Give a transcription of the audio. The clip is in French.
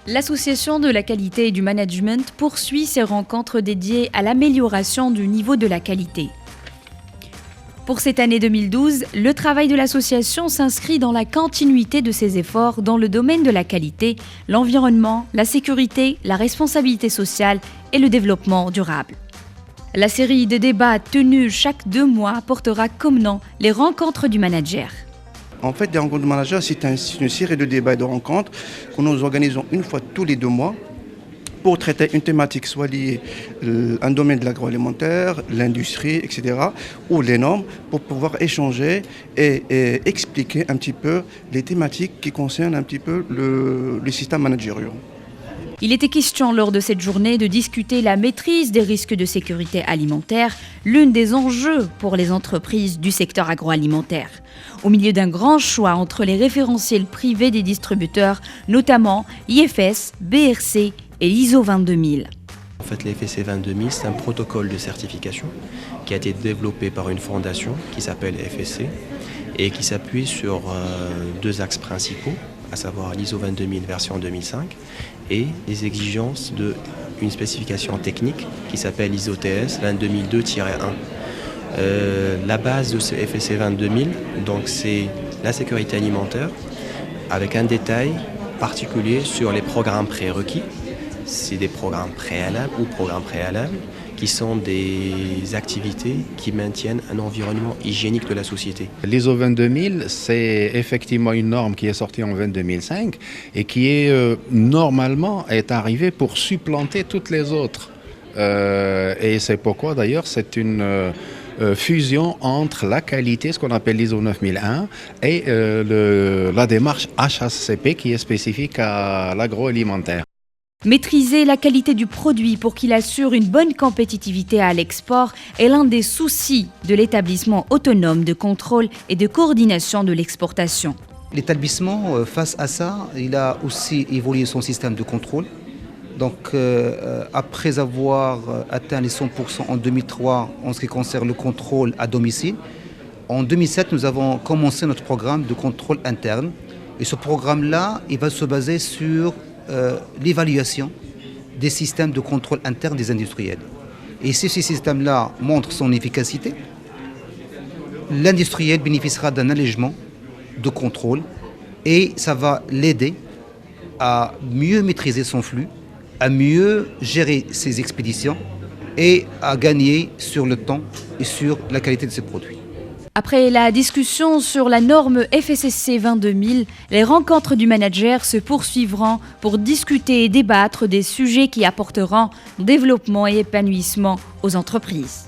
L'Association de la qualité et du management poursuit ses rencontres dédiées à l'amélioration du niveau de la qualité. Pour cette année 2012, le travail de l'association s'inscrit dans la continuité de ses efforts dans le domaine de la qualité, l'environnement, la sécurité, la responsabilité sociale et le développement durable. La série de débats tenus chaque 2 mois portera comme nom les rencontres du manager. En fait, les rencontres de managers, c'est une série de débats et de rencontres que nous organisons une fois tous les 2 mois pour traiter une thématique soit liée à un domaine de l'agroalimentaire, l'industrie, etc., ou les normes, pour pouvoir échanger et expliquer un petit peu les thématiques qui concernent un petit peu le système managérial. Il était question lors de cette journée de discuter la maîtrise des risques de sécurité alimentaire, l'un des enjeux pour les entreprises du secteur agroalimentaire. Au milieu d'un grand choix entre les référentiels privés des distributeurs, notamment IFS, BRC et l'ISO 22000. En fait, l'FSC 22000, c'est un protocole de certification qui a été développé par une fondation qui s'appelle FSC et qui s'appuie sur 2 axes principaux, à savoir l'ISO 22000 version 2005 et les exigences d'une spécification technique qui s'appelle ISO TS 22002-1. La base de ce FSC 22000, donc c'est la sécurité alimentaire avec un détail particulier sur les programmes prérequis. C'est des programmes préalables ou programmes préalables qui sont des activités qui maintiennent un environnement hygiénique de la société. L'ISO 22000, c'est effectivement une norme qui est sortie en 2005 et qui est normalement est arrivée pour supplanter toutes les autres. Et c'est pourquoi d'ailleurs c'est une fusion entre la qualité, ce qu'on appelle l'ISO 9001, et la démarche HACCP qui est spécifique à l'agroalimentaire. Maîtriser la qualité du produit pour qu'il assure une bonne compétitivité à l'export est l'un des soucis de l'établissement autonome de contrôle et de coordination de l'exportation. L'établissement, face à ça, il a aussi évolué son système de contrôle. Donc, après avoir atteint les 100% en 2003 en ce qui concerne le contrôle à domicile, en 2007, nous avons commencé notre programme de contrôle interne. Et ce programme-là, il va se baser sur l'évaluation des systèmes de contrôle interne des industriels. Et si ces systèmes-là montrent son efficacité, l'industriel bénéficiera d'un allègement de contrôle et ça va l'aider à mieux maîtriser son flux, à mieux gérer ses expéditions et à gagner sur le temps et sur la qualité de ses produits. Après la discussion sur la norme FSSC 22000, les rencontres du manager se poursuivront pour discuter et débattre des sujets qui apporteront développement et épanouissement aux entreprises.